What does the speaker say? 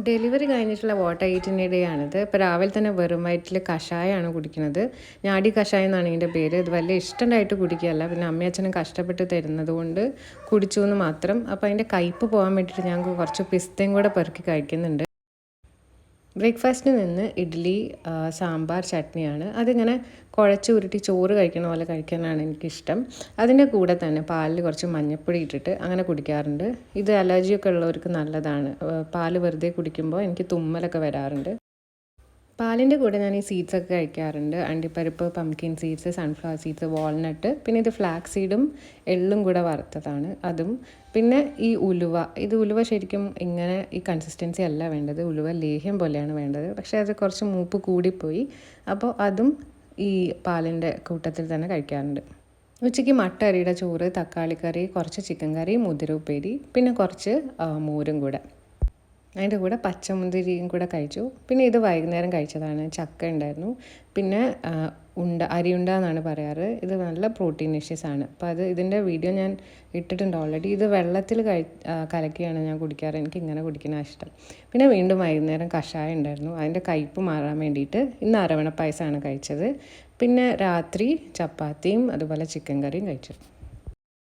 Delivery കഴിഞ്ഞിട്ടുള്ള water ഈറ്റിൻ്റെ ആണിത്. ഇപ്പോൾ രാവിലെ തന്നെ വെറും വയറ്റിൽ കഷായമാണ് കുടിക്കുന്നത്. ഞാടി കഷായം എന്നാണ് ഇതിൻ്റെ പേര്. ഇത് വലിയ ഇഷ്ടമായിട്ട് കുടിക്കുകയല്ല, പിന്നെ അമ്മയും അച്ഛനും കഷ്ടപ്പെട്ട് തരുന്നത് കൊണ്ട് കുടിച്ചു എന്ന് മാത്രം. അപ്പോൾ അതിൻ്റെ കയ്പ്പ് പോകാൻ വേണ്ടിയിട്ട് ഞാൻ കുറച്ച് പിസ്തയും കൂടെ പെറുക്കി കഴിക്കുന്നുണ്ട്. ബ്രേക്ക്ഫാസ്റ്റിന് നിന്ന് ഇഡ്ഡലി, സാമ്പാർ, ചട്നിയാണ്. അതിങ്ങനെ കുഴച്ച് ഉരുട്ടി ചോറ് കഴിക്കണ പോലെ കഴിക്കാനാണ് എനിക്കിഷ്ടം. അതിൻ്റെ കൂടെ തന്നെ പാലിൽ കുറച്ച് മഞ്ഞൾപ്പൊടി ഇട്ടിട്ട് അങ്ങനെ കുടിക്കാറുണ്ട്. ഇത് അലർജിയൊക്കെ ഉള്ളവർക്ക് നല്ലതാണ്. പാല് വെറുതെ കുടിക്കുമ്പോൾ എനിക്ക് തുമ്മലൊക്കെ വരാറുണ്ട്. പാലിൻ്റെ കൂടെ ഞാൻ ഈ സീഡ്സൊക്കെ കഴിക്കാറുണ്ട്. അണ്ടിപ്പരിപ്പ്, pumpkin seeds, sunflower seeds, walnut, പിന്നെ ഇത് ഫ്ലാക്സ് സീഡും എള്ളും കൂടെ വറുത്തതാണ് അതും. പിന്നെ ഈ ഉലുവ ശരിക്കും ഇങ്ങനെ ഈ കൺസിസ്റ്റൻസി അല്ല വേണ്ടത്. ഉലുവ ലേഹ്യം പോലെയാണ് വേണ്ടത്. പക്ഷേ അത് കുറച്ച് മൂപ്പ് കൂടിപ്പോയി. അപ്പോൾ അതും ഈ പാലിൻ്റെ കൂട്ടത്തിൽ തന്നെ കഴിക്കാറുണ്ട്. ഉച്ചയ്ക്ക് മട്ട അരിയുടെ ചോറ്, തക്കാളിക്കറി, കുറച്ച് ചിക്കൻ കറി, മുതിര ഉപ്പേരി, പിന്നെ കുറച്ച് മോരും കൂടെ. അതിൻ്റെ കൂടെ പച്ചമുന്തിരിയും കൂടെ കഴിച്ചു. പിന്നെ ഇത് വൈകുന്നേരം കഴിച്ചതാണ്. ചക്ക ഉണ്ടായിരുന്നു. പിന്നെ അരിയുണ്ട എന്നാണ് പറയാറ്. ഇത് നല്ല പ്രോട്ടീനിഷ്യസ് ആണ്. അപ്പോൾ ഇതിൻ്റെ വീഡിയോ ഞാൻ ഇട്ടിട്ടുണ്ട് ഓൾറെഡി. ഇത് വെള്ളത്തിൽ കലക്കിയാണ് ഞാൻ കുടിക്കാറ്. എനിക്ക് ഇങ്ങനെ കുടിക്കുന്ന ഇഷ്ടം. പിന്നെ വീണ്ടും വൈകുന്നേരം കഷായം ഉണ്ടായിരുന്നു. അതിൻ്റെ കയ്പ്പ് മാറാൻ വേണ്ടിയിട്ട് ഇന്ന് അരവണ പായസമാണ് കഴിച്ചത്. പിന്നെ രാത്രി ചപ്പാത്തിയും അതുപോലെ ചിക്കൻ കറിയും കഴിച്ചു.